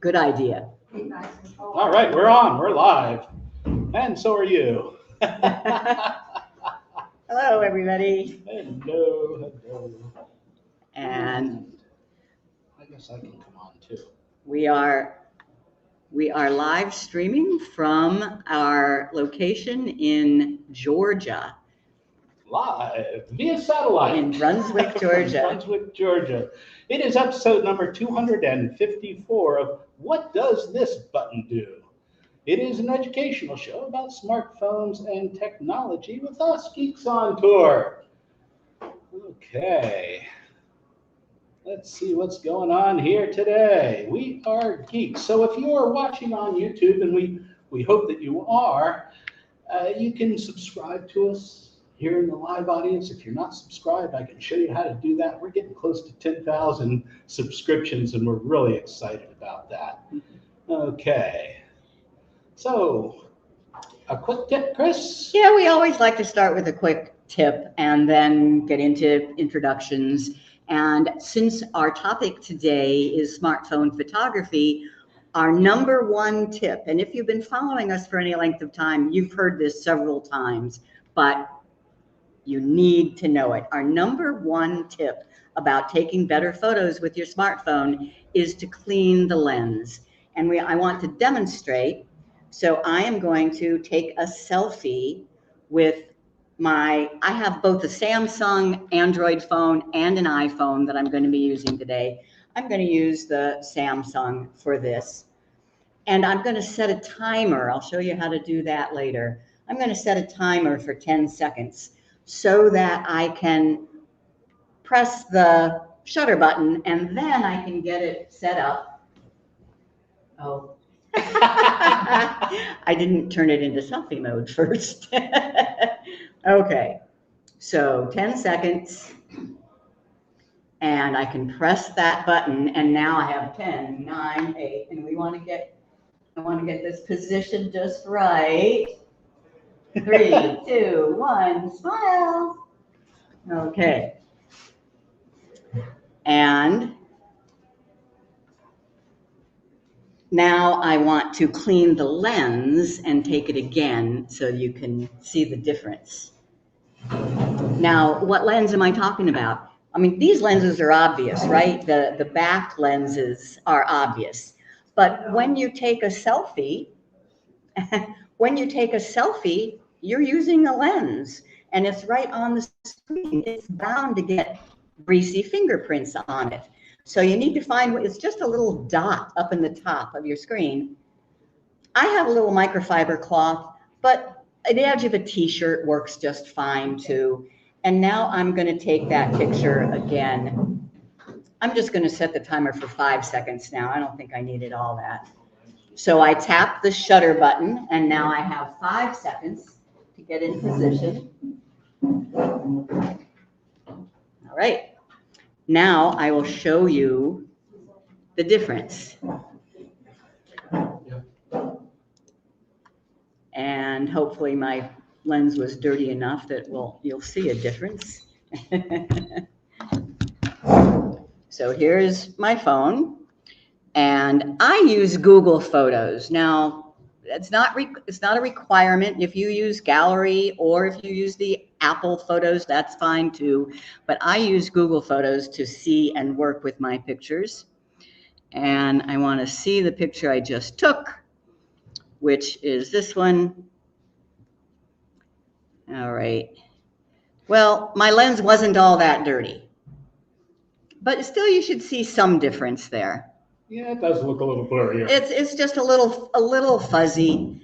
Good idea. All right, we're on. We're live. And so are you. Hello, everybody. Hello, hello. And I guess I can come on too. we are live streaming from our location in Georgia. Live via satellite. In Brunswick, Georgia. Brunswick, Georgia. It is episode number 254 of What Does This Button Do? It is an educational show about smartphones and technology with us geeks on tour. Okay. Let's see what's going on here today. We are geeks. So if you are watching on YouTube, and we hope that you are, you can subscribe to us here in the live audience. If you're not subscribed, I can show you how to do that. We're getting close to 10,000 subscriptions, and we're really excited about that. Okay. So, a quick tip, Chris? Yeah, we always like to start with a quick tip and then get into introductions. And since our topic today is smartphone photography, our number one tip, and if you've been following us for any length of time, you've heard this several times, but you need to know it. Our number one tip about taking better photos with your smartphone is to clean the lens. And I want to demonstrate. So I am going to take a selfie with I have both a Samsung Android phone and an iPhone that I'm going to be using today. I'm going to use the Samsung for this. And I'm going to set a timer. I'll show you how to do that later. I'm going to set a timer for 10 seconds so that I can press the shutter button and then I can get it set up. Oh. I didn't turn it into selfie mode first. Okay, so 10 seconds and I can press that button and now I have 10, 9, 8, and I want to get this position just right. 3, 2, 1, smile. Okay. And now I want to clean the lens and take it again so you can see the difference. Now, what lens am I talking about? I mean, these lenses are obvious, right? The back lenses are obvious. But when you take a selfie, you're using a lens and it's right on the screen. It's bound to get greasy fingerprints on it. So you need to find, it's just a little dot up in the top of your screen. I have a little microfiber cloth, but the edge of a t-shirt works just fine too. And now I'm going to take that picture again. I'm just going to set the timer for 5 seconds now. I don't think I needed all that. So I tap the shutter button and now I have 5 seconds to get in position. All right. Now I will show you the difference. And hopefully my lens was dirty enough that you'll see a difference. So here's my phone and I use Google Photos. Now it's not a requirement. If you use Gallery or if you use the Apple Photos, that's fine too. But I use Google Photos to see and work with my pictures. And I want to see the picture I just took, which is this one. All right. Well, my lens wasn't all that dirty, but still you should see some difference there. Yeah, it does look a little blurry. It's just a little fuzzy.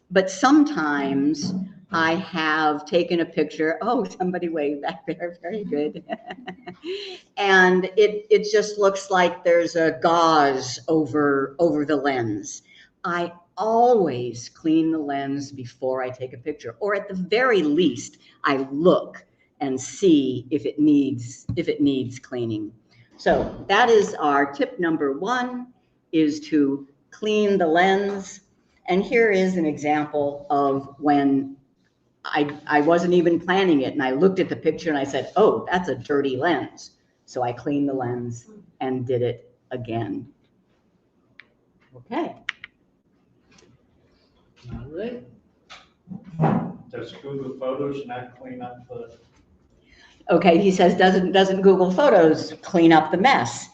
But sometimes I have taken a picture. Oh, somebody waved back there. Very good. And it just looks like there's a gauze over the lens. I always clean the lens before I take a picture, or at the very least, I look and see if it needs cleaning. So that is our tip number 1, is to clean the lens. And here is an example of when I wasn't even planning it, and I looked at the picture and I said, oh, that's a dirty lens. So I cleaned the lens and did it again. Okay. All right. Does Google Photos not clean up the... Okay, he says, doesn't Google Photos clean up the mess?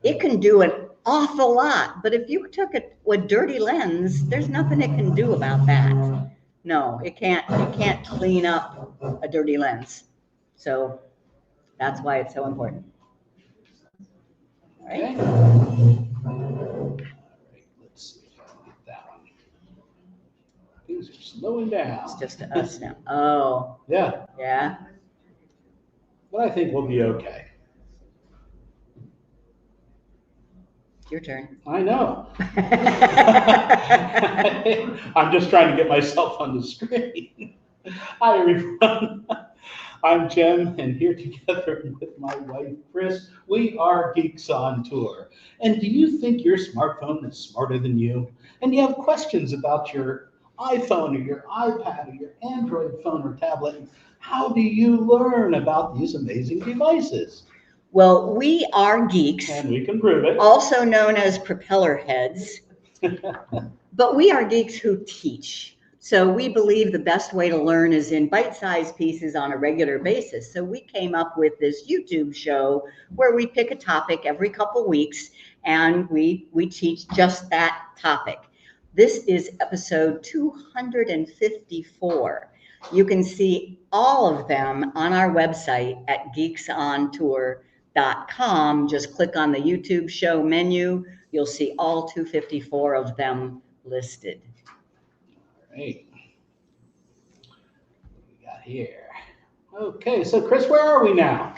It can do an awful lot, but if you took a dirty lens, there's nothing it can do about that. No, it can't clean up a dirty lens. So that's why it's so important. All right. All right, let's see if I can get that one. Things are slowing down. It's just us now. Oh. Yeah. Yeah. But I think we'll be okay. Your turn. I know. I'm just trying to get myself on the screen. Hi, everyone. I'm Jim, and here together with my wife, Chris, we are Geeks on Tour. And do you think your smartphone is smarter than you? And you have questions about your iPhone or your iPad or your Android phone or tablet? How do you learn about these amazing devices? Well, we are geeks. And we can prove it. Also known as propeller heads. But we are geeks who teach. So we believe the best way to learn is in bite-sized pieces on a regular basis. So we came up with this YouTube show where we pick a topic every couple weeks and we teach just that topic. This is episode 254. You can see all of them on our website at geeksontour.com. Just click on the YouTube show menu. You'll see all 254 of them listed. All right. What do we got here? Okay, so Chris, where are we now?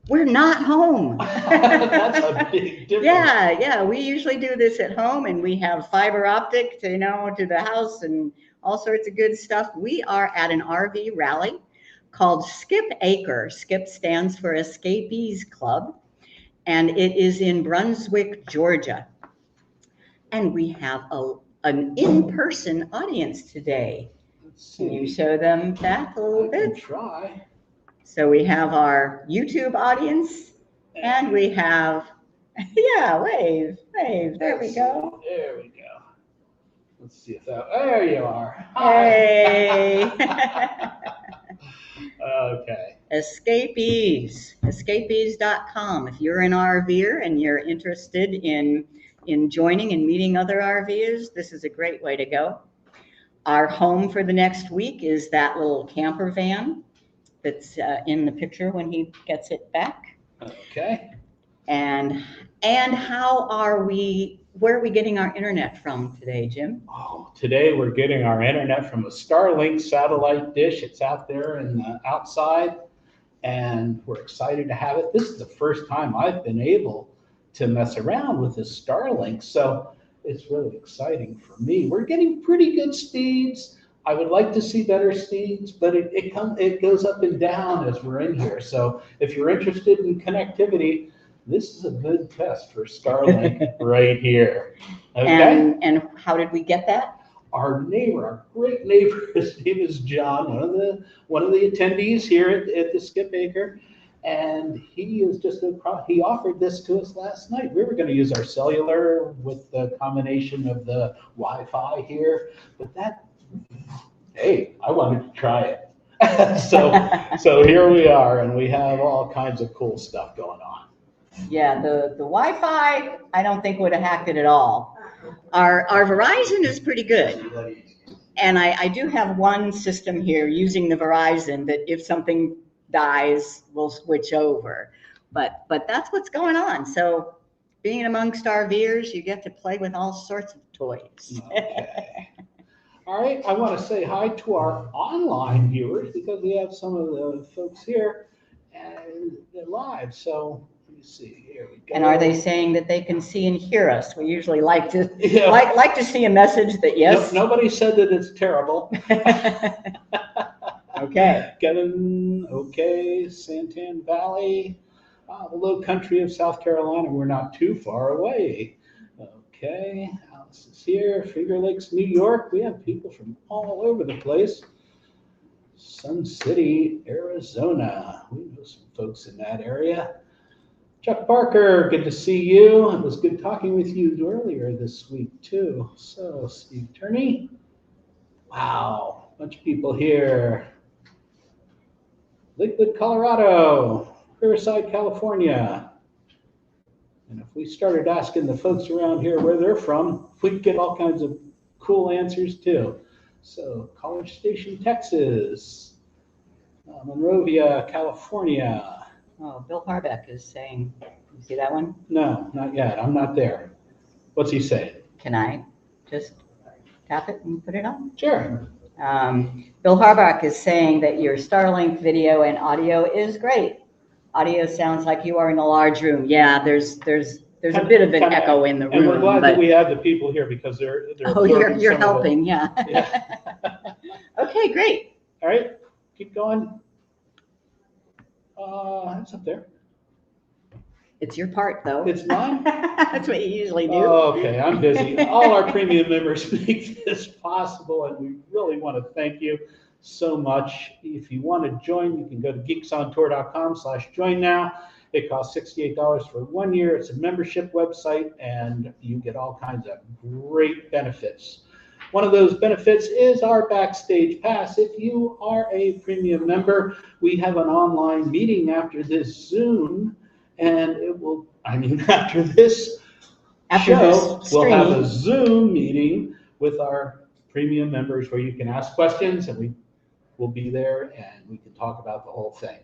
We're not home. That's a big difference. Yeah. We usually do this at home, and we have fiber optic to the house and all sorts of good stuff. We are at an RV rally called SKP ACRE. SKP stands for Escapees Club, and it is in Brunswick, Georgia. And we have an in-person audience today. Can you show them that a little bit? I can try. So we have our YouTube audience, and we have, yeah, wave, there we go. There we go. Let's see if that, there you are. Hey. Okay. Escapees.com. If you're an RVer and you're interested in joining and meeting other RVers, this is a great way to go. Our home for the next week is that little camper van that's in the picture when he gets it back. Okay. And where are we getting our internet from today, Jim? Oh, today we're getting our internet from a Starlink satellite dish. It's out there in the outside, and we're excited to have it. This is the first time I've been able to mess around with this Starlink, so it's really exciting for me. We're getting pretty good speeds. I would like to see better speeds, but it goes up and down as we're in here. So if you're interested in connectivity, this is a good test for Starlink right here. Okay. And how did we get that? Our great neighbor, his name is John, one of the attendees here at the SKP ACRE, and he offered this to us last night. We were going to use our cellular with the combination of the Wi-Fi here, but hey, I wanted to try it. so here we are, and we have all kinds of cool stuff going on. Yeah, the Wi-Fi, I don't think would have hacked it at all. Our Verizon is pretty good. And I do have one system here using the Verizon that if something dies, we'll switch over. But that's what's going on. So being amongst RVers, you get to play with all sorts of toys. Okay. All right, I want to say hi to our online viewers because we have some of the folks here and they're live. So let me see. Here we go. And are they saying that they can see and hear us? We usually like to Yeah. like to see a message that yes. Nobody said that it's terrible. Okay. Kevin, okay. Santan Valley, the low country of South Carolina. We're not too far away. Okay. Alice is here. Finger Lakes, New York. We have people from all over the place. Sun City, Arizona. We know some folks in that area. Chuck Parker, good to see you. It was good talking with you earlier this week, too. So, Steve Turney. Wow, bunch of people here. Lakewood, Colorado. Riverside, California. And if we started asking the folks around here where they're from, we'd get all kinds of cool answers, too. So, College Station, Texas. Monrovia, California. Oh, Bill Harbeck is saying, you see that one? No, not yet. I'm not there. What's he saying? Can I just tap it and put it on? Sure. Bill Harbeck is saying that your Starlink video and audio is great. Audio sounds like you are in a large room. Yeah, there's a bit of an echo in the room. And we're glad that we have the people here because they're oh, you're helping, yeah. Okay, great. All right, keep going. It's up there. It's your part, though. It's mine? That's what you usually do. Oh, okay, I'm busy. All our premium members make this possible, and we really want to thank you so much. If you want to join, you can go to geeksontour.com/join now. It costs $68 for 1 year. It's a membership website, and you get all kinds of great benefits. One of those benefits is our Backstage Pass. If you are a premium member, we have an online meeting after this Zoom, and after this show, we'll have a Zoom meeting with our premium members where you can ask questions, and we will be there, and we can talk about the whole thing.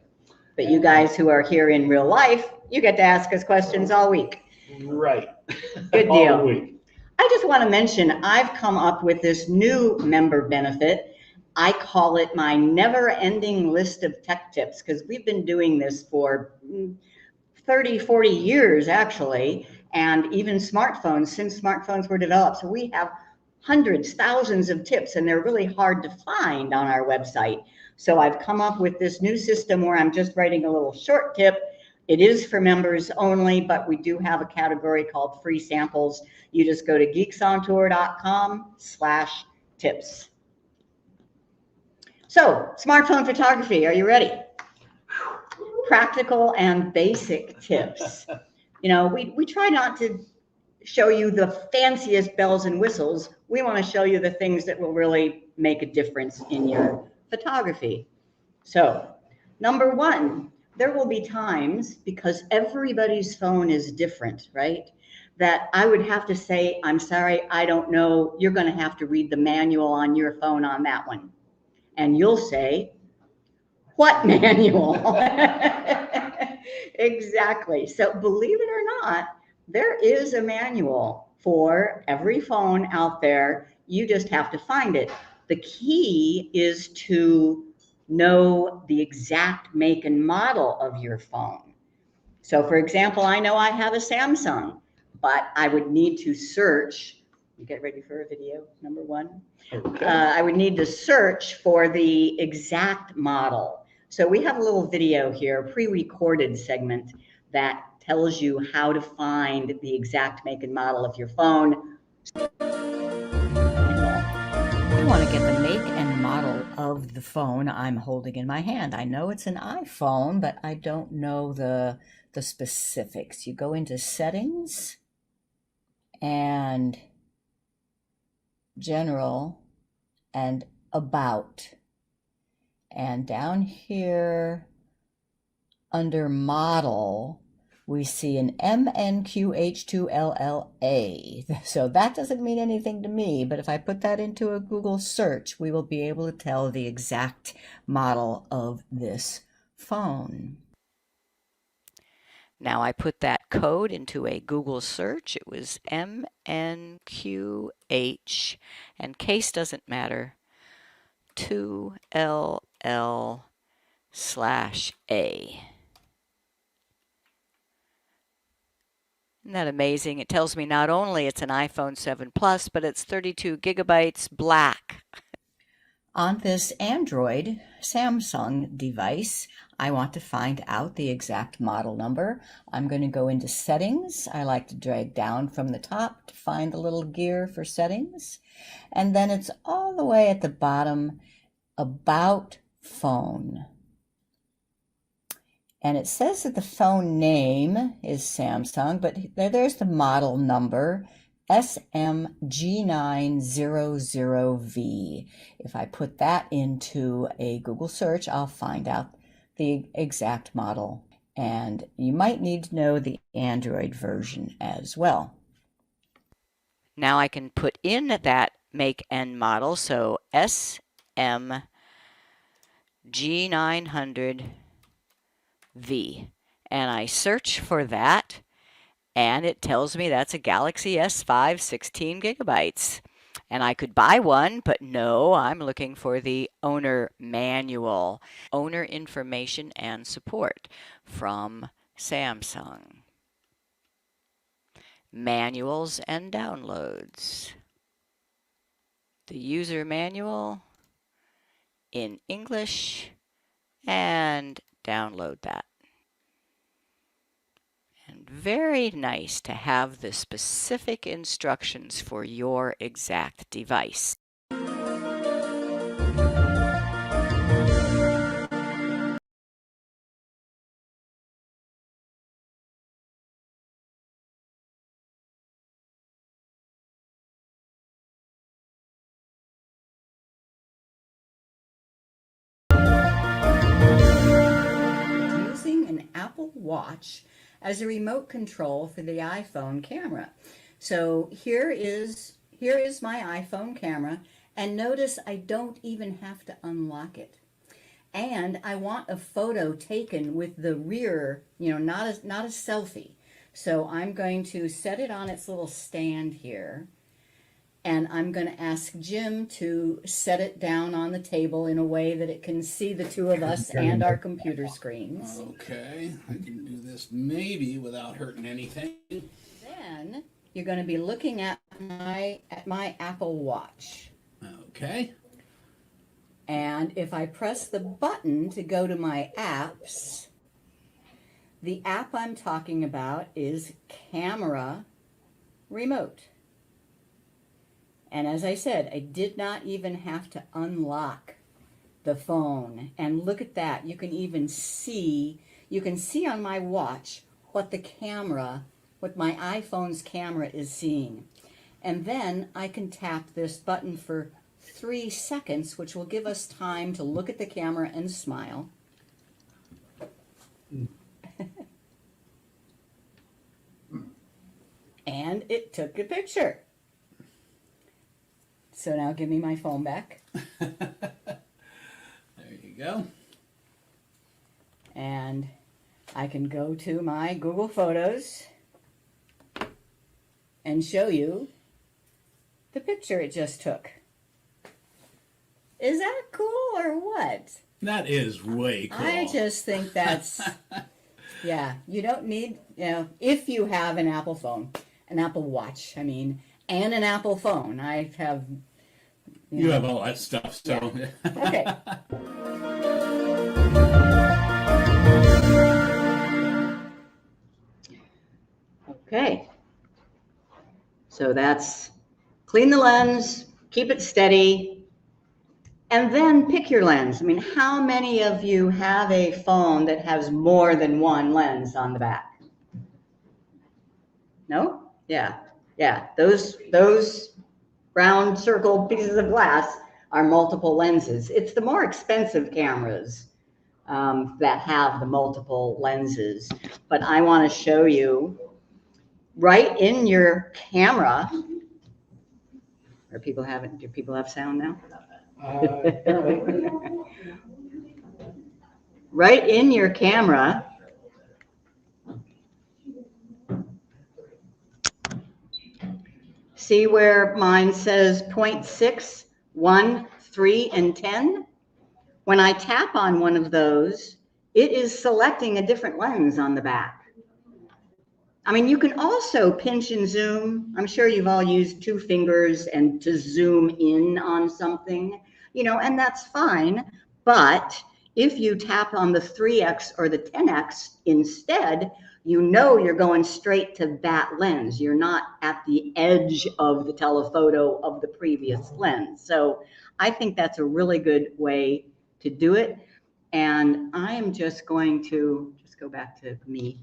But you guys who are here in real life, you get to ask us questions all week. Right. Good deal. All the week. I just want to mention, I've come up with this new member benefit. I call it my never-ending list of tech tips, because we've been doing this for 30, 40 years, actually, and even smartphones, since smartphones were developed. So we have hundreds, thousands of tips, and they're really hard to find on our website. So I've come up with this new system where I'm just writing a little short tip. It is for members only, but we do have a category called free samples. You just go to geeksontour.com/tips. So, smartphone photography, are you ready? Practical and basic tips. You know, we try not to show you the fanciest bells and whistles. We want to show you the things that will really make a difference in your photography. So, number one, there will be times, because everybody's phone is different, right, that I would have to say, I'm sorry, I don't know. You're going to have to read the manual on your phone on that one. And you'll say, what manual? Exactly. So believe it or not, there is a manual for every phone out there. You just have to find it. The key is to know the exact make and model of your phone. So for example, I know I have a Samsung, but I would need to search. You get ready for a video, number one. Okay. I would need to search for the exact model. So we have a little video here, a pre-recorded segment that tells you how to find the exact make and model of your phone. I want to get the make and model of the phone I'm holding in my hand. I know it's an iPhone, but I don't know the specifics. You go into settings and general and about. And down here under model, we see an MNQH2LLA. So that doesn't mean anything to me, but if I put that into a Google search, we will be able to tell the exact model of this phone. Now I put that code into a Google search. It was MNQH, and case doesn't matter, 2LL/A. Isn't that amazing? It tells me not only it's an iPhone 7 Plus, but it's 32 gigabytes black. On this Android Samsung device, I want to find out the exact model number. I'm going to go into settings. I like to drag down from the top to find the little gear for settings. And then it's all the way at the bottom, about phone. And it says that the phone name is Samsung, but there's the model number, SMG900V. If I put that into a Google search, I'll find out the exact model. And you might need to know the Android version as well. Now I can put in that make and model, so SMG900V. And I search for that, and it tells me that's a Galaxy S5 16 gigabytes. And I could buy one, but no, I'm looking for the owner manual, owner information and support from Samsung. Manuals and downloads. The user manual in English, and download that. And very nice to have the specific instructions for your exact device. Using an Apple Watch as a remote control for the iPhone camera. So here is my iPhone camera, and notice I don't even have to unlock it. And I want a photo taken with the rear, not a selfie. So I'm going to set it on its little stand here, and I'm going to ask Jim to set it down on the table in a way that it can see the two of us and our computer screens. Okay, I can do this maybe without hurting anything. Then you're going to be looking at my Apple Watch. Okay. And if I press the button to go to my apps, the app I'm talking about is Camera Remote. And as I said, I did not even have to unlock the phone. And look at that. You can see on my watch what my iPhone's camera is seeing. And then I can tap this button for 3 seconds, which will give us time to look at the camera and smile. And it took a picture. So now give me my phone back. There you go. And I can go to my Google Photos and show you the picture it just took. Is that cool or what? That is way cool. I just think that's, yeah, you don't need, if you have an Apple phone, an Apple Watch, and an Apple phone. I have... You have all that stuff, so... Yeah. Okay. Okay. So that's clean the lens, keep it steady, and then pick your lens. How many of you have a phone that has more than one lens on the back? No? Yeah. Those round circle pieces of glass are multiple lenses. It's the more expensive cameras that have the multiple lenses. But I want to show you right in your camera. Do people have sound now? Right in your camera, See where mine says 0.6, 1, 3, and 10? When I tap on one of those, it is selecting a different lens on the back. I mean, you can also pinch and zoom. I'm sure you've all used 2 fingers and to zoom in on something, you know, and that's fine. But if you tap on the 3x or the 10x instead, you know you're going straight to that lens. You're not at the edge of the telephoto of the previous lens. So I think that's a really good way to do it. And I am just going to just go back to me.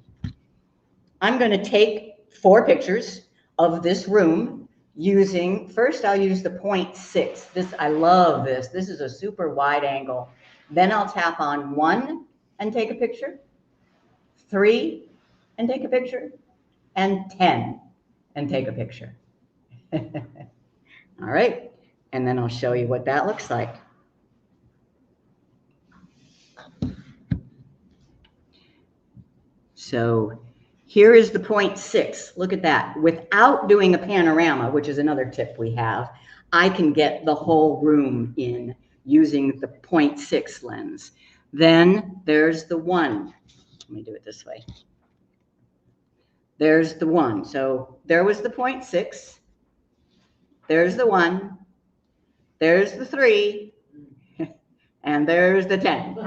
I'm going to take 4 pictures of this room using, first I'll use the 0.6. This, I love this. This is a super wide angle. Then I'll tap on 1 and take a picture, 3 and take a picture, and 10 and take a picture. All right. And then I'll show you what that looks like. So here is the 0.6. Look at that. Without doing a panorama, which is another tip we have, I can get the whole room in using the 0.6 lens. Then there's the 1. Let me do it this way. There's the 1. So there was the 0.6. There's the 1. There's the 3. And there's the 10.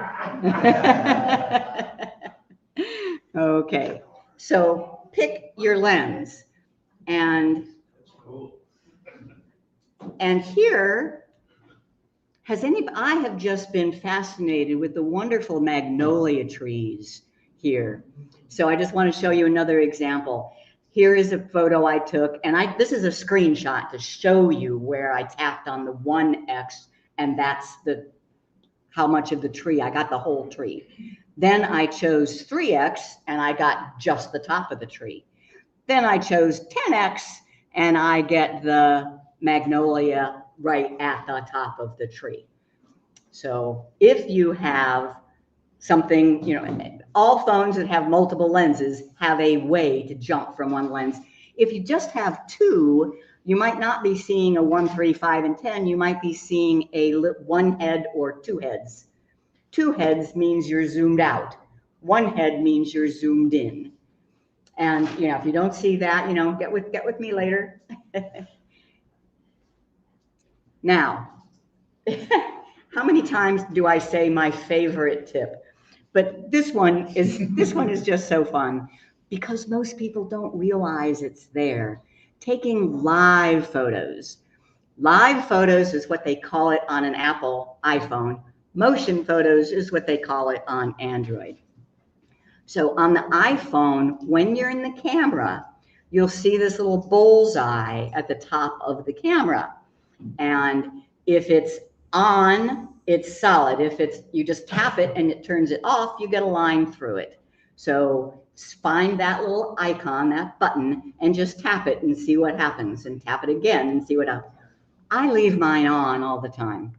Okay. So pick your lens, and here, I have just been fascinated with the wonderful magnolia trees here. So I just want to show you another example. Here is a photo I took, and this is a screenshot to show you where I tapped on the 1x, and that's how much of the tree. I got the whole tree. Then I chose 3x and I got just the top of the tree. Then I chose 10x and I get the magnolia right at the top of the tree. So if you have something, you know, all phones that have multiple lenses have a way to jump from one lens. If you just have 2, you might not be seeing a 1, 3, 5, and 10. You might be seeing a 1 head or 2 heads. 2 heads means you're zoomed out. 1 head means you're zoomed in. And, you know, if you don't see that, you know, get with me later. Now, how many times do I say my favorite tip? But this one is just so fun because most people don't realize it's there. Taking live photos. Live photos is what they call it on an Apple iPhone. Motion photos is what they call it on Android. So on the iPhone, when you're in the camera, you'll see this little bullseye at the top of the camera. And if it's on, it's solid. If you just tap it and it turns it off, you get a line through it. So find that little icon, that button, and just tap it and see what happens, and tap it again and see what happens. I leave mine on all the time.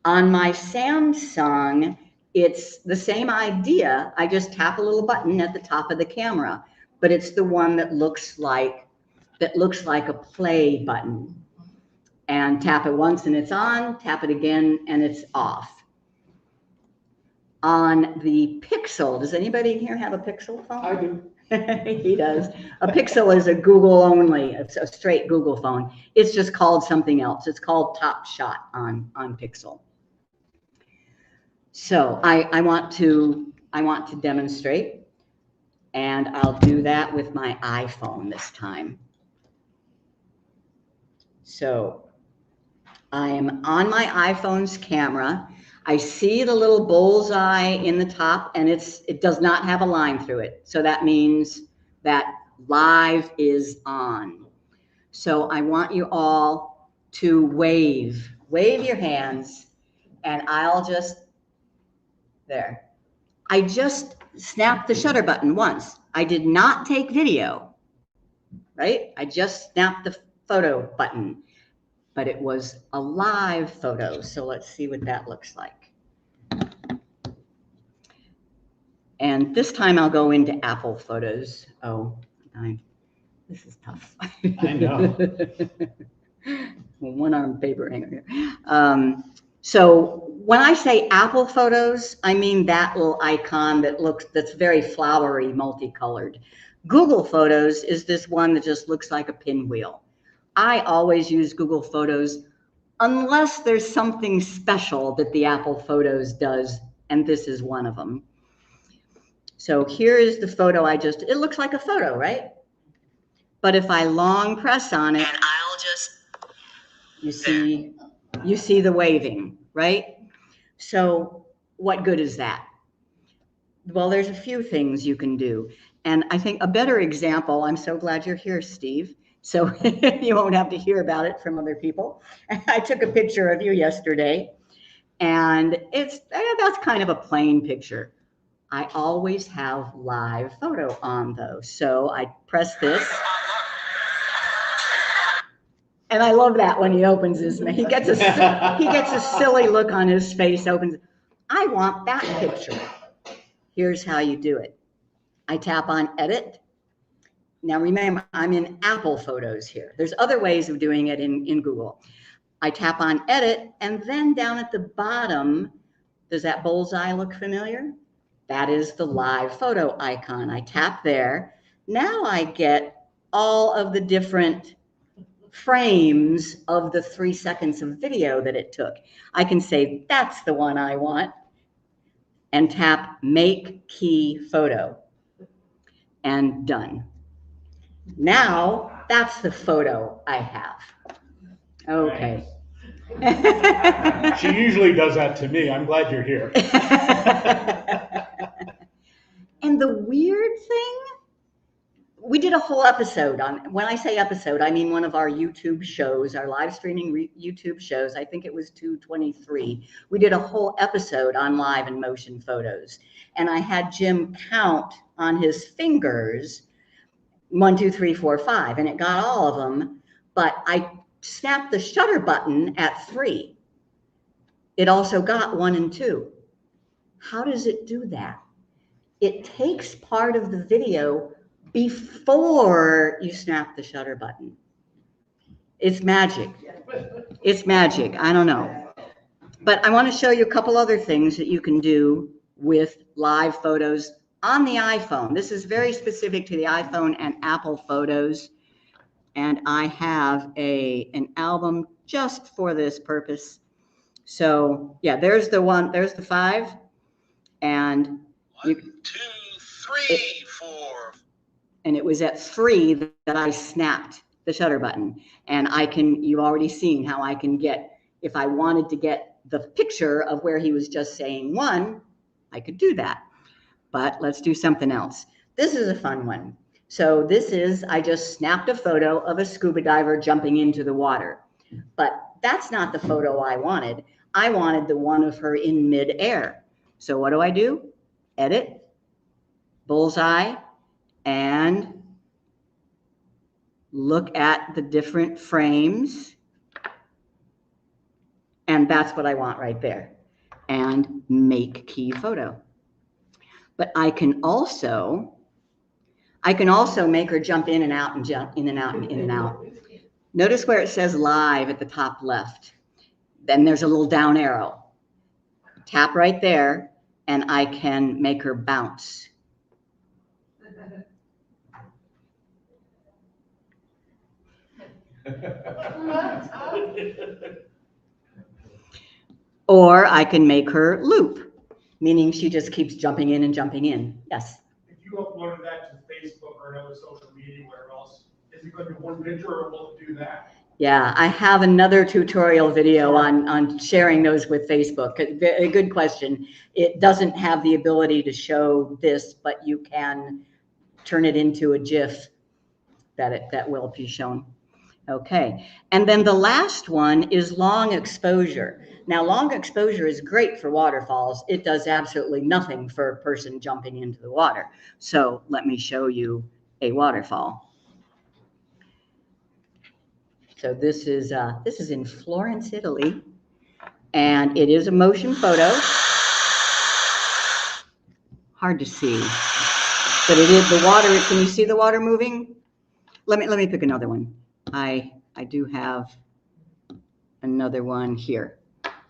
On my Samsung, it's the same idea. I just tap a little button at the top of the camera, but it's the one that looks like a play button. And tap it once and it's on, tap it again and it's off. On the Pixel, does anybody in here have a Pixel phone? I do. He does. A Pixel is a Google only, it's a straight Google phone. It's just called something else. It's called Top Shot on Pixel. So I want to demonstrate, and I'll do that with my iPhone this time. So I am on my iPhone's camera. I see the little bullseye in the top, and it does not have a line through it. So that means that live is on. So I want you all to wave your hands, and I'll just, there. I just snapped the shutter button once. I did not take video, right? I just snapped the photo button, but it was a live photo. So let's see what that looks like. And this time I'll go into Apple Photos. Oh, This is tough. I know. One-arm paper hanger here. So when I say Apple Photos, I mean that little icon that's very flowery, multicolored. Google Photos is this one that just looks like a pinwheel. I always use Google Photos unless there's something special that the Apple Photos does, and this is one of them. So here is the photo it looks like a photo, right? But if I long press on it, and I'll just, you see the waving, right? So what good is that? Well, there's a few things you can do. And I think a better example, I'm so glad you're here, Steve, so you won't have to hear about it from other people. I took a picture of you yesterday, and that's kind of a plain picture. I always have live photo on though. So I press this. And I love that when he opens his mouth. He gets a silly look on his face, opens. I want that picture. Here's how you do it. I tap on edit. Now remember, I'm in Apple Photos here. There's other ways of doing it in Google. I tap on edit, and then down at the bottom, does that bullseye look familiar? That is the live photo icon. I tap there. Now I get all of the different frames of the 3 seconds of video that it took. I can say, that's the one I want, and tap Make Key Photo, and done. Now, that's the photo I have. Okay. She usually does that to me. I'm glad you're here. And the weird thing, we did a whole episode on, when I say episode, I mean one of our YouTube shows, our live streaming YouTube shows. I think it was 223. We did a whole episode on live and motion photos. And I had Jim count on his fingers 1, 2, 3, 4, 5, and it got all of them. But I snapped the shutter button at 3. It also got 1 and 2. How does it do that? It takes part of the video before you snap the shutter button. It's magic. It's magic. I don't know. But I want to show you a couple other things that you can do with live photos on the iPhone. This is very specific to the iPhone and Apple Photos. And I have an album just for this purpose. So yeah, there's the 1, there's the 5. And 1, 2, 3, 4. And it was at 3 that I snapped the shutter button. And you've already seen how I can get, if I wanted to get the picture of where he was just saying 1, I could do that. But let's do something else. This is a fun one. So I just snapped a photo of a scuba diver jumping into the water. But that's not the photo I wanted. I wanted the one of her in midair. So what do? Edit, bullseye, and look at the different frames. And that's what I want right there. And make key photo. But I can also make her jump in and out and jump in and out and in and out. Notice where it says live at the top left. Then there's a little down arrow. Tap right there, and I can make her bounce. Or I can make her loop, meaning she just keeps jumping in and jumping in. Yes? If you uploaded that to Facebook or another social media, wherever else, is it going to be one picture or will it do that? Yeah, I have another tutorial video on sharing those with Facebook. A good question. It doesn't have the ability to show this, but you can turn it into a GIF that will be shown. Okay, and then the last one is long exposure. Now, long exposure is great for waterfalls. It does absolutely nothing for a person jumping into the water. So let me show you a waterfall. So this is in Florence, Italy, and it is a motion photo. Hard to see, but it is the water. Can you see the water moving? Let me pick another one. I do have another one here.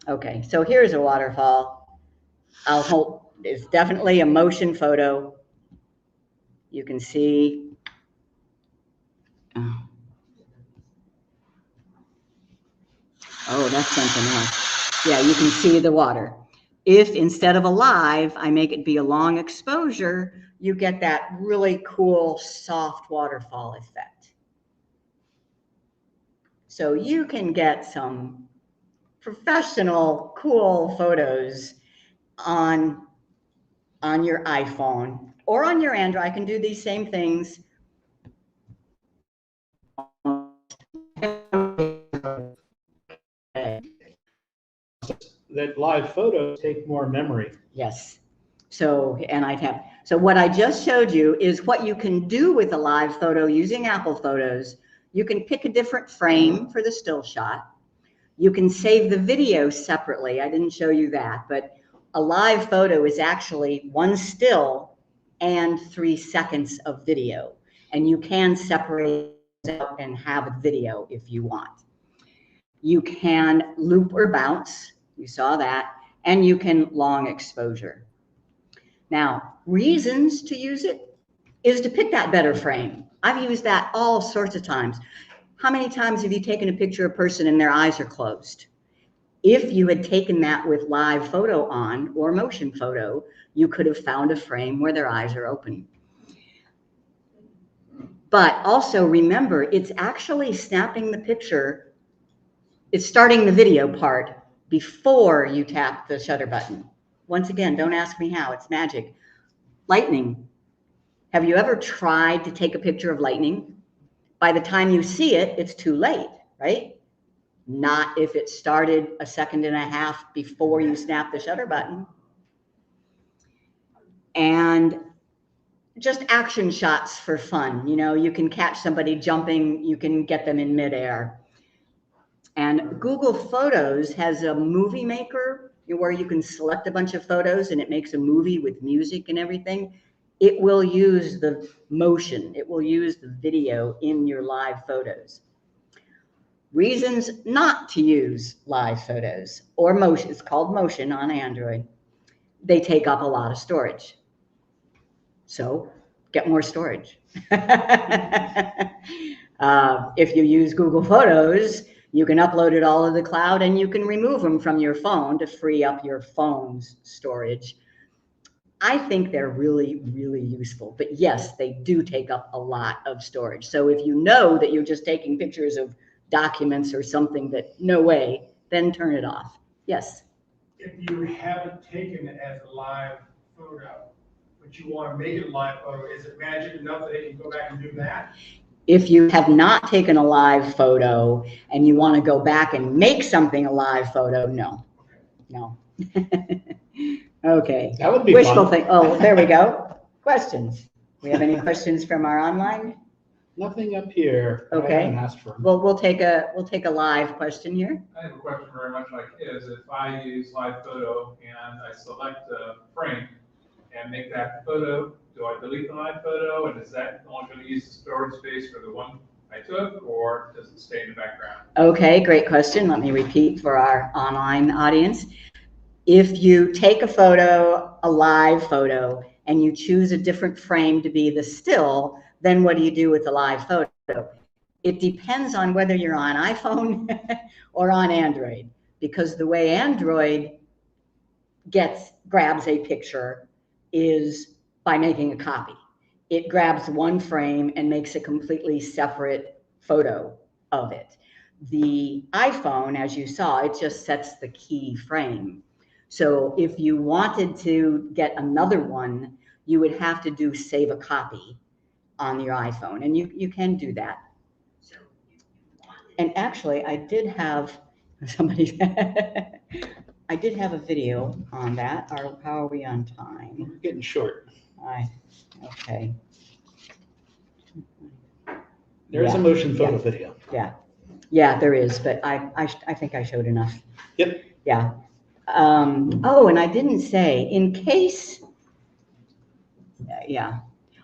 Okay, so here's a waterfall. I'll hold, it's definitely a motion photo. You can see. Oh, that's something else. Yeah, you can see the water. If instead of a live, I make it be a long exposure, you get that really cool, soft waterfall effect. So you can get some professional, cool photos on your iPhone or on your Android. I can do these same things. That live photos take more memory. Yes. So what I just showed you is what you can do with a live photo using Apple Photos. You can pick a different frame for the still shot. You can save the video separately. I didn't show you that, but a live photo is actually one still and 3 seconds of video. And you can separate out and have a video if you want. You can loop or bounce. You saw that. And you can long exposure. Now, reasons to use it is to pick that better frame. I've used that all sorts of times. How many times have you taken a picture of a person and their eyes are closed? If you had taken that with live photo on or motion photo, you could have found a frame where their eyes are open. But also remember, it's actually snapping the picture. It's starting the video part before you tap the shutter button. Once again, don't ask me how, it's magic. Lightning. Have you ever tried to take a picture of lightning? By the time you see it, it's too late, right? Not if it started a second and a half before you snap the shutter button. And just action shots for fun. You know, you can catch somebody jumping, you can get them in midair. And Google Photos has a movie maker where you can select a bunch of photos and it makes a movie with music and everything. It will use the motion, it will use the video in your live photos. Reasons not to use live photos or motion, it's called motion on Android. They take up a lot of storage. So get more storage. If you use Google Photos, you can upload it all to the cloud and you can remove them from your phone to free up your phone's storage. I think they're really, really useful, but yes, they do take up a lot of storage. So if you know that you're just taking pictures of documents or something that no way, then turn it off. Yes. If you haven't taken it as a live photo, but you want to make it a live photo, is it magic enough that it can go back and do that? If you have not taken a live photo and you want to go back and make something a live photo, no. No. Okay. That would be wishful fun. Thing. Oh, there we go. Questions. We have any questions from our online? Nothing up here. Okay. I haven't asked for them. Well, we'll take a live question here. I have a question very much like his. If I use live photo and I select a frame and make that photo, do I delete the live photo? And is that only going to use the storage space for the one I took, or does it stay in the background? Okay, great question. Let me repeat for our online audience. If you take a photo, a live photo, and you choose a different frame to be the still, then what do you do with the live photo? It depends on whether you're on iPhone or on Android, because the way Android grabs a picture is by making a copy. It grabs one frame and makes a completely separate photo of it. The iPhone, as you saw, it just sets the key frame. So if you wanted to get another one, you would have to do save a copy on your iPhone, and you can do that. And actually, I did have somebody, I did have a video on that. How are we on time? We're getting short. Okay. There is a motion photo video. Yeah, there is, but I think I showed enough. Yep. Yeah. Oh, and I didn't say, in case,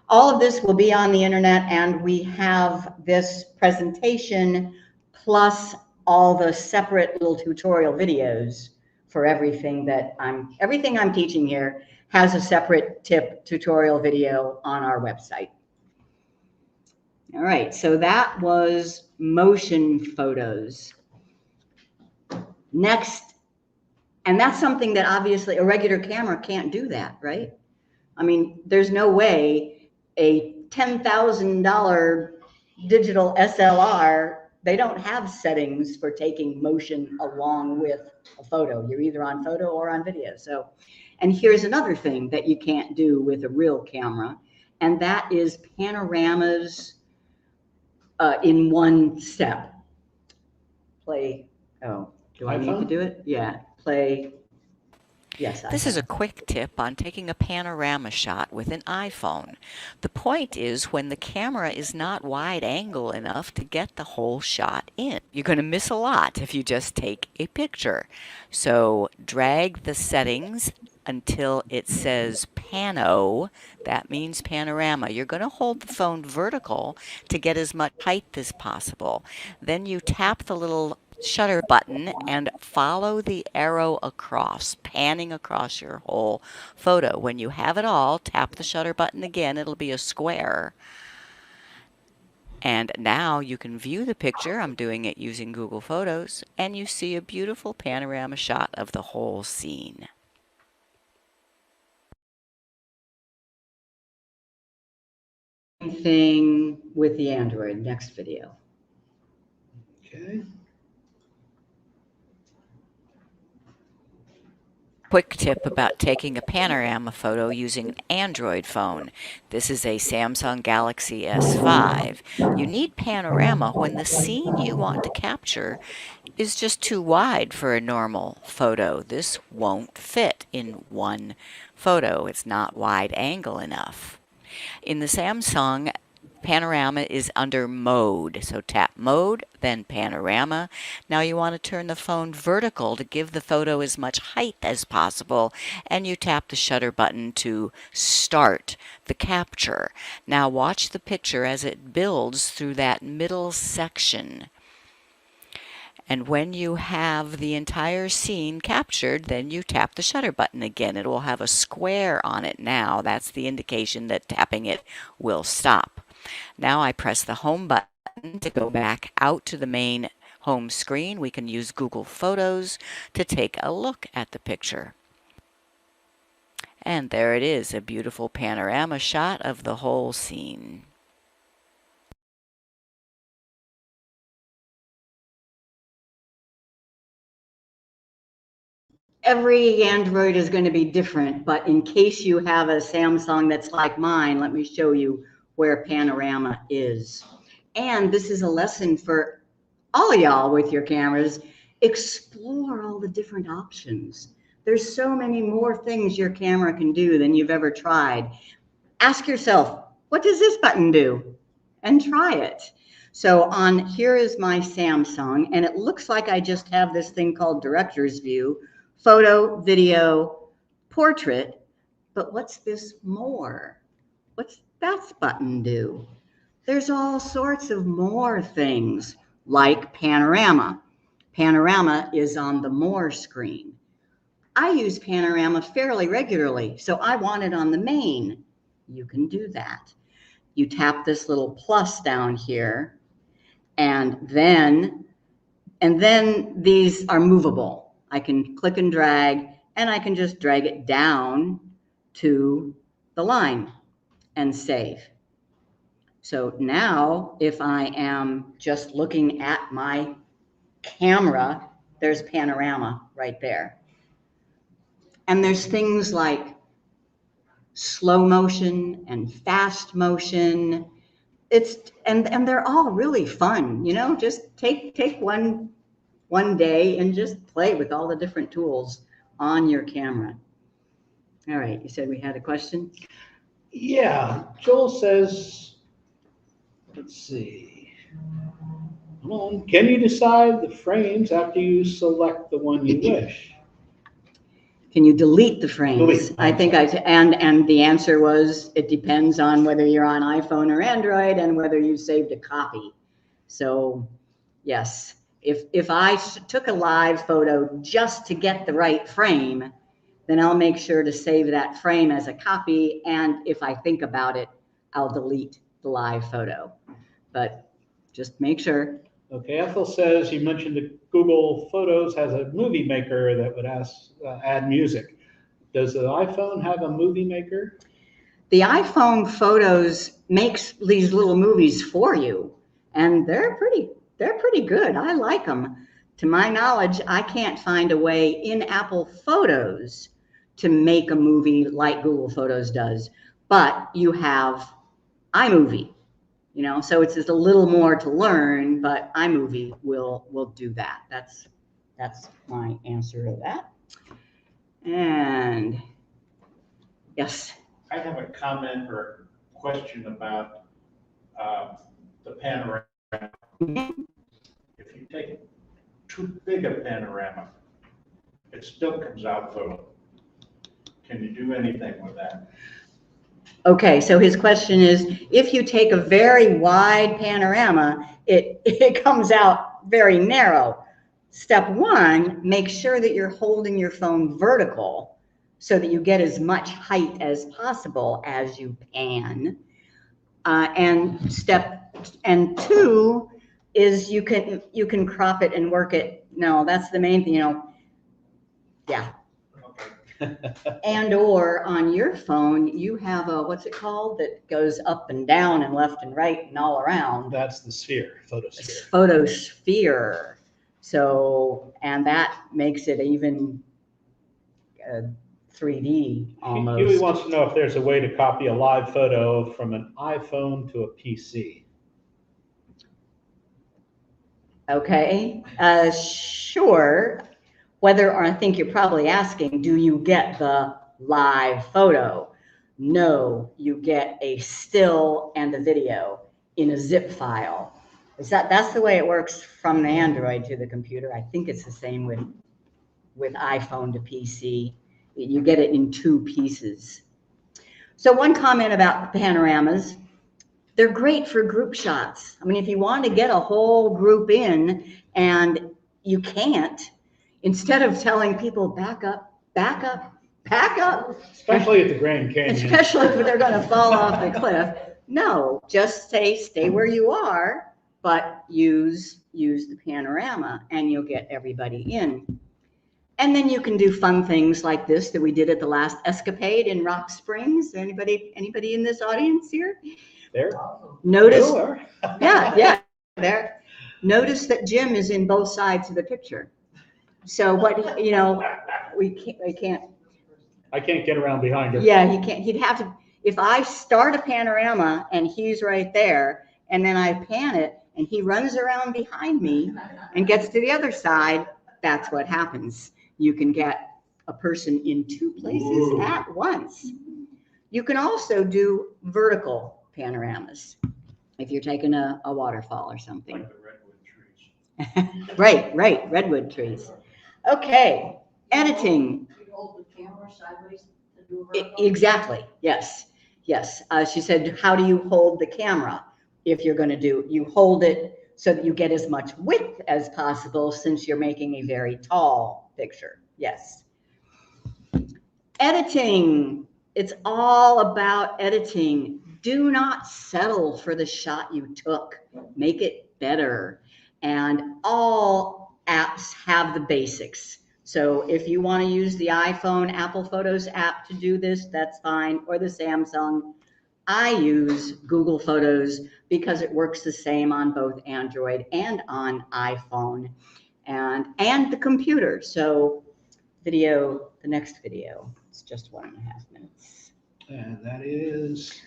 All of this will be on the internet, and we have this presentation plus all the separate little tutorial videos for everything I'm teaching here has a separate tip tutorial video on our website. All right, so that was motion photos. Next, and that's something that obviously a regular camera can't do that, right? I mean, there's no way a $10,000 digital SLR, they don't have settings for taking motion along with a photo. You're either on photo or on video. So, and here's another thing that you can't do with a real camera, and that is panoramas in one step. Play, oh, do I need to do it? Yeah, play. Yes, This is a quick tip on taking a panorama shot with an iPhone. The point is when the camera is not wide angle enough to get the whole shot in. You're going to miss a lot if you just take a picture. So drag the settings until it says pano. That means panorama. You're going to hold the phone vertical to get as much height as possible. Then you tap the little shutter button and follow the arrow across, panning across your whole photo. When you have it all, tap the shutter button again. It'll be a square. And now you can view the picture. I'm doing it using Google Photos, and you see a beautiful panorama shot of the whole scene. Thing with the Android, next video. Okay. Quick tip about taking a panorama photo using an Android phone. This is a Samsung Galaxy S5. You need panorama when the scene you want to capture is just too wide for a normal photo. This won't fit in one photo. It's not wide angle enough. In the Samsung, panorama is under mode. So tap mode, then panorama. Now you want to turn the phone vertical to give the photo as much height as possible, and you tap the shutter button to start the capture. Now watch the picture as it builds through that middle section. And when you have the entire scene captured, then you tap the shutter button again. It will have a square on it now. That's the indication that tapping it will stop. Now I press the home button to go back out to the main home screen. We can use Google Photos to take a look at the picture. And there it is, a beautiful panorama shot of the whole scene. Every Android is going to be different, but in case you have a Samsung that's like mine, let me show you where panorama is. And this is a lesson for all of y'all with your cameras. Explore all the different options. There's so many more things your camera can do than you've ever tried. Ask yourself, what does this button do? And try it. So here is my Samsung, and it looks like I just have this thing called director's view, photo, video, portrait, but what's this more? What's that button do? There's all sorts of more things like panorama. Panorama is on the more screen. I use panorama fairly regularly, so I want it on the main. You can do that. You tap this little plus down here, and then these are movable. I can click and drag, and I can just drag it down to the line and save. So now if I am just looking at my camera, there's panorama right there. And there's things like slow motion and fast motion. And they're all really fun, you know, just take one day and just play with all the different tools on your camera. All right, you said we had a question? Yeah, Joel says, let's see. Can you decide the frames after you select the one you wish? Can you delete the frames? Delete. I think and the answer was, it depends on whether you're on iPhone or Android and whether you saved a copy. So yes, if I took a live photo just to get the right frame, then I'll make sure to save that frame as a copy. And if I think about it, I'll delete the live photo. But just make sure. Okay, Ethel says, you mentioned that Google Photos has a movie maker that would add music. Does the iPhone have a movie maker? The iPhone Photos makes these little movies for you, and they're pretty good. I like them. To my knowledge, I can't find a way in Apple Photos to make a movie like Google Photos does, but you have iMovie. You know, so it's just a little more to learn, but iMovie will do that. That's my answer to that. And yes. I have a comment or question about the panorama. If you take too big a panorama, it still comes out photo. Can you do anything with that? Okay, so his question is, if you take a very wide panorama, it comes out very narrow. Step one, make sure that you're holding your phone vertical so that you get as much height as possible as you pan. And two is you can crop it and work it. No, that's the main thing, you know. Yeah. And or on your phone, you have a, what's it called, that goes up and down and left and right and all around. That's the sphere, photosphere. Photosphere. So, and that makes it even 3D almost. Huey wants to know if there's a way to copy a live photo from an iPhone to a PC. Okay, sure. Whether, or I think you're probably asking, do you get the live photo? No, you get a still and a video in a zip file. That's the way it works from the Android to the computer. I think it's the same with iPhone to PC. You get it in two pieces. So one comment about panoramas, they're great for group shots. I mean, if you want to get a whole group in and you can't, instead of telling people back up, back up, back up. Especially at the Grand Canyon. Especially if they're going to fall off the cliff. No, just stay where you are, but use the panorama and you'll get everybody in. And then you can do fun things like this that we did at the last escapade in Rock Springs. Anybody in this audience here? There. Notice, Sure. yeah, there. Notice that Jim is in both sides of the picture. So what, you know, I can't. I can't get around behind her. Yeah, he can't. He'd have to, if I start a panorama and he's right there, and then I pan it and he runs around behind me and gets to the other side, that's what happens. You can get a person in two places at once. You can also do vertical panoramas if you're taking a waterfall or something. Like the redwood trees. Right, redwood trees. Okay, editing. You hold the camera sideways to do a vertical? Exactly, yes. She said, how do you hold the camera? If you're going to you hold it so that you get as much width as possible since you're making a very tall picture. Yes. Editing. It's all about editing. Do not settle for the shot you took. Make it better. And all apps have the basics. So if you want to use the iPhone Apple Photos app to do this, that's fine, or the Samsung. I use Google Photos because it works the same on both Android and on iPhone and the computer. So the next video, it's just 1.5 minutes. And that is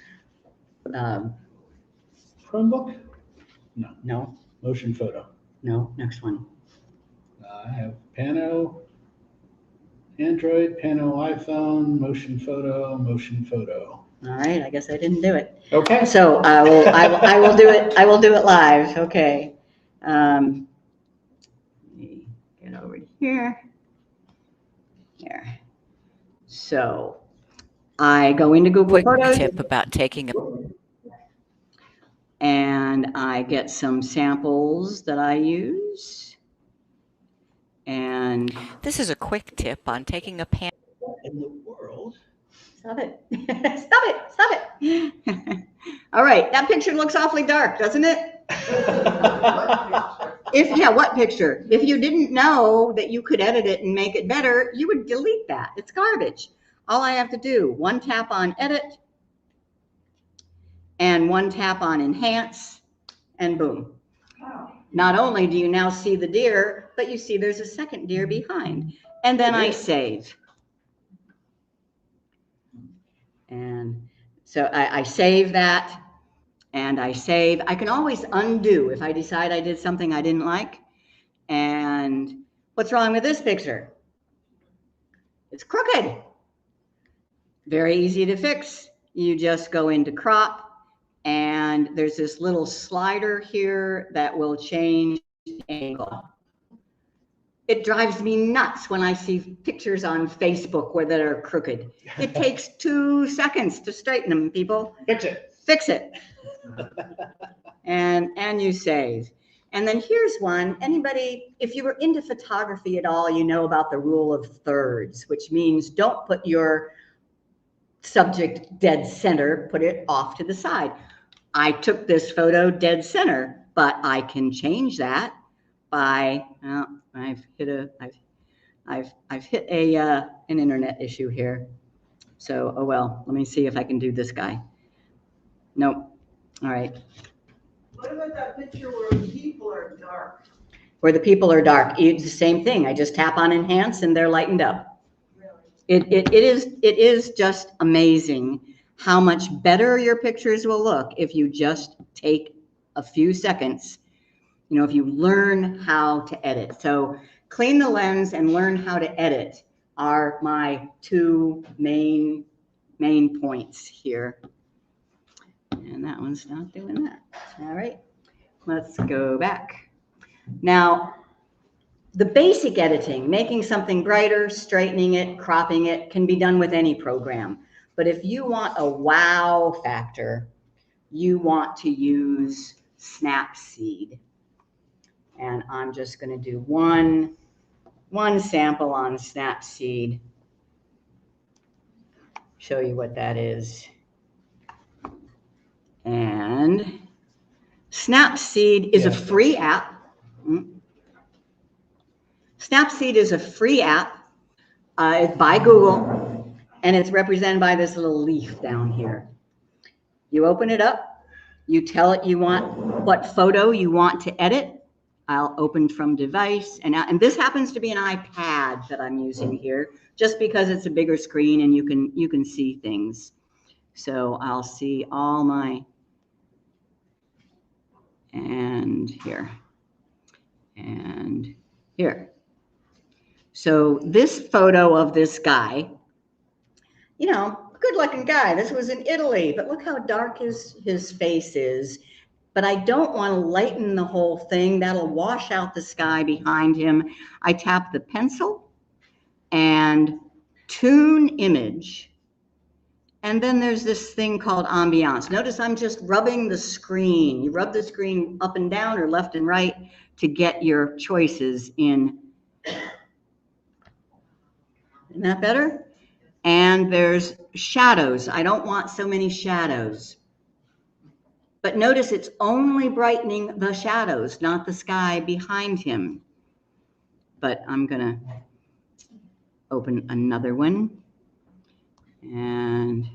Um, Chromebook? no, Motion photo. next one. I have Pano, Android, Pano, iPhone, motion photo. All right, I guess I didn't do it. Okay. So I will do it. I will do it live. Okay. Let me get over to here. Here. So I go into Google Quick Photos tip about taking a and I get some samples that I use. And This is a quick tip on taking a pan. In the world. stop it. Stop it. Stop it. All right. That picture looks awfully dark, doesn't it? What picture? If you didn't know that you could edit it and make it better, you would delete that. It's garbage. All I have to do, one tap on edit and one tap on enhance, and boom. Not only do you now see the deer, but you see there's a second deer behind. And then I save. And so I save that, and I save. I can always undo if I decide I did something I didn't like. And what's wrong with this picture? It's crooked. Very easy to fix. You just go into crop, and there's this little slider here that will change the angle. It drives me nuts when I see pictures on Facebook that are crooked. It takes 2 seconds to straighten them, people. Fix it. Fix it. And you save. And then here's one. Anybody, if you were into photography at all, you know about the rule of thirds, which means don't put your subject dead center, put it off to the side. I took this photo dead center, but I can change that by, I've hit an internet issue here. So, oh well, let me see if I can do this guy. Nope. All right. What about that picture where the people are dark? Where the people are dark, it's the same thing. I just tap on enhance and they're lightened up. Really? It is just amazing how much better your pictures will look if you just take a few seconds, if you learn how to edit. So clean the lens and learn how to edit are my 2 main points here. And that one's not doing that. All right, let's go back. Now, the basic editing, making something brighter, straightening it, cropping it, can be done with any program. But if you want a wow factor, you want to use Snapseed. And I'm just going to do one sample on Snapseed. Show you what that is. And Snapseed is a free app. Snapseed is a free app. It's by Google, and it's represented by this little leaf down here. You open it up. You tell it what photo you want to edit. I'll open from device, and this happens to be an iPad that I'm using here, just because it's a bigger screen and you can see things. So I'll see all my, and here, and here. So this photo of this guy, good looking guy. This was in Italy, but look how dark his face is. But I don't want to lighten the whole thing. That'll wash out the sky behind him. I tap the pencil and tune image. And then there's this thing called ambiance. Notice I'm just rubbing the screen. You rub the screen up and down or left and right to get your choices in. Isn't that better? And there's shadows. I don't want so many shadows. But notice it's only brightening the shadows, not the sky behind him. But I'm going to open another one. And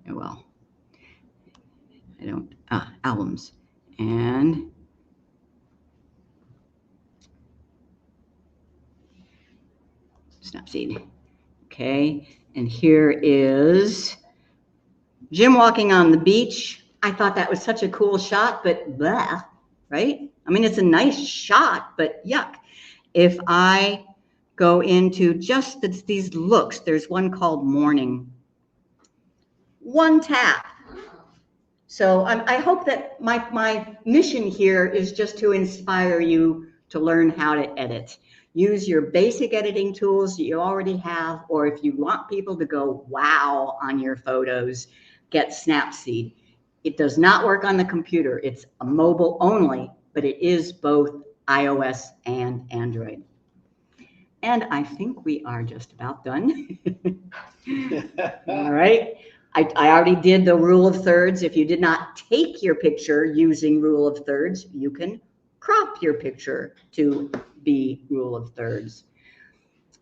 well, I don't, albums. And Snapseed. Okay, and here is Jim walking on the beach. I thought that was such a cool shot, but blah, right? I mean, it's a nice shot, but yuck. If I go into just these looks, there's one called Morning. One tap. So I hope that my mission here is just to inspire you to learn how to edit. Use your basic editing tools that you already have, or if you want people to go wow on your photos, get Snapseed. It does not work on the computer. It's a mobile only, but it is both iOS and Android. And I think we are just about done. All right. I already did the rule of thirds. If you did not take your picture using rule of thirds, you can crop your picture to be rule of thirds.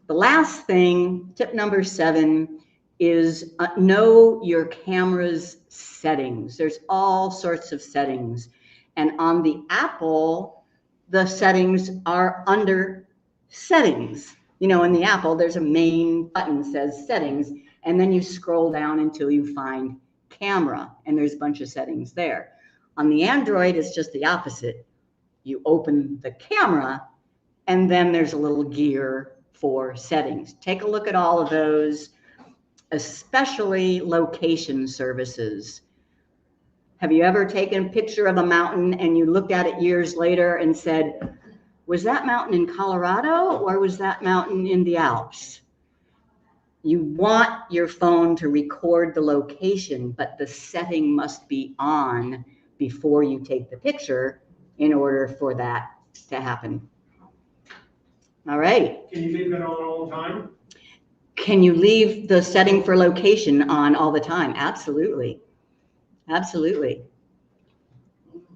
The last thing, tip number 7, is know your camera's settings. There's all sorts of settings. And on the Apple, the settings are under settings. You know, in the Apple, there's a main button that says settings, and then you scroll down until you find camera, and there's a bunch of settings there. On the Android, it's just the opposite. You open the camera, and then there's a little gear for settings. Take a look at all of those, especially location services. Have you ever taken a picture of a mountain and you looked at it years later and said, was that mountain in Colorado or was that mountain in the Alps? You want your phone to record the location, but the setting must be on before you take the picture in order for that to happen. All right. Can you leave it on all the time? Can you leave the setting for location on all the time? Absolutely. Absolutely.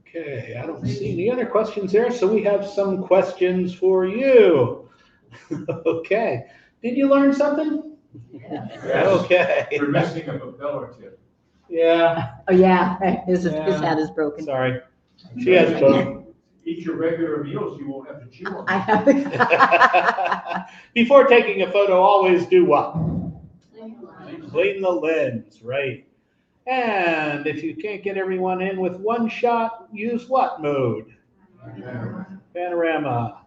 Okay, I don't see any other questions there, so we have some questions for you. Okay, did you learn something? Yes. Okay. We're missing a bell or two. Yeah, Oh, yeah. His hat is broken. sorry. She has both. Eat your regular meals, you won't have to chew on I them. have. Before taking a photo, always do what? Clean the lens, right? And if you can't get everyone in with one shot, use what mode? Panorama.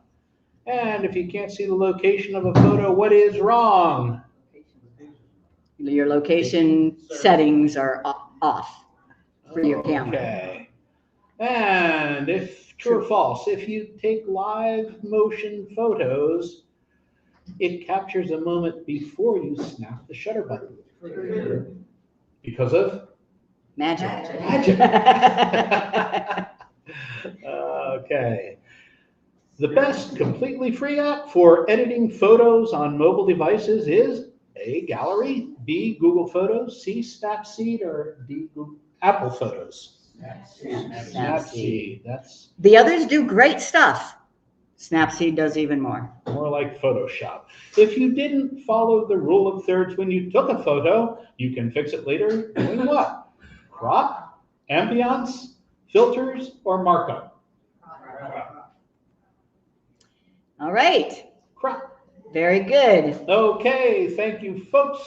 And if you can't see the location of a photo, what is wrong? Your location settings are off for your camera. Okay. And if true or false, if you take live motion photos, it captures a moment before you snap the shutter button. Because of? Magic. Okay. The best completely free app for editing photos on mobile devices is A, Gallery, B, Google Photos, C, Snapseed, or D, Apple Photos. Snapseed. That's The others do great stuff. Snapseed does even more. more like Photoshop. If you didn't follow the rule of thirds when you took a photo, you can fix it later doing what? Crop, ambiance, filters, or markup? All right. Crop. Very good. Okay, thank you, folks.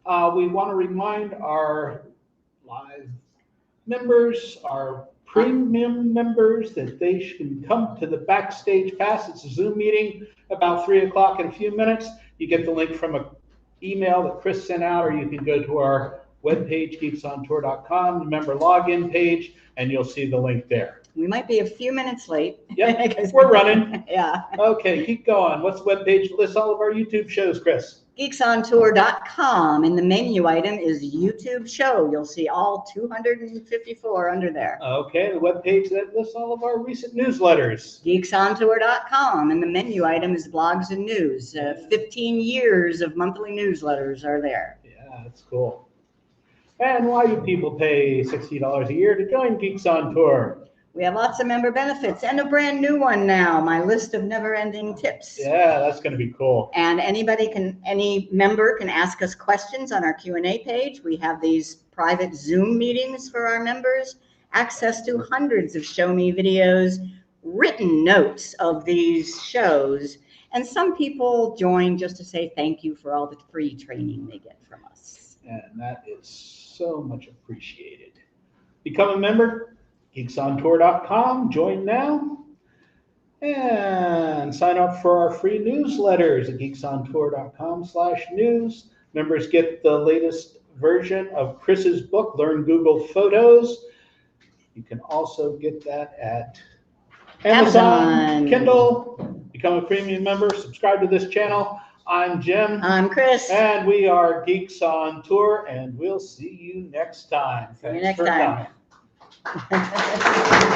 We want to remind our live members, our premium members, that they should come to the backstage pass. It's a Zoom meeting about 3 o'clock in a few minutes. You get the link from an email that Chris sent out, or you can go to our webpage, geeksontour.com, the member login page, and you'll see the link there. We might be a few minutes late. Yep, we're running. Yeah. Okay, keep going. What's the webpage that lists all of our YouTube shows, Chris? geeksontour.com. In the menu item is YouTube show. You'll see all 254 under there. Okay, the webpage that lists all of our recent newsletters. geeksontour.com. And the menu item is blogs and news. 15 years of monthly newsletters are there. Yeah, that's cool. And why do people pay $60 a year to join Geeks on Tour? We have lots of member benefits and a brand new one now, my list of never-ending tips. Yeah, that's going to be cool. And any member can ask us questions on our Q&A page. We have these private Zoom meetings for our members, access to hundreds of show me videos, written notes of these shows, and some people join just to say thank you for all the free training they get from us. And that is so much appreciated. Become a member. geeksontour.com, join now, and sign up for our free newsletters at geeksontour.com/news. Members get the latest version of Chris's book, Learn Google Photos. You can also get that at Amazon, Kindle, become a premium member, subscribe to this channel. I'm Jim. I'm Chris. And we are Geeks on Tour, and we'll see you next time. See you Thanks next for time. coming.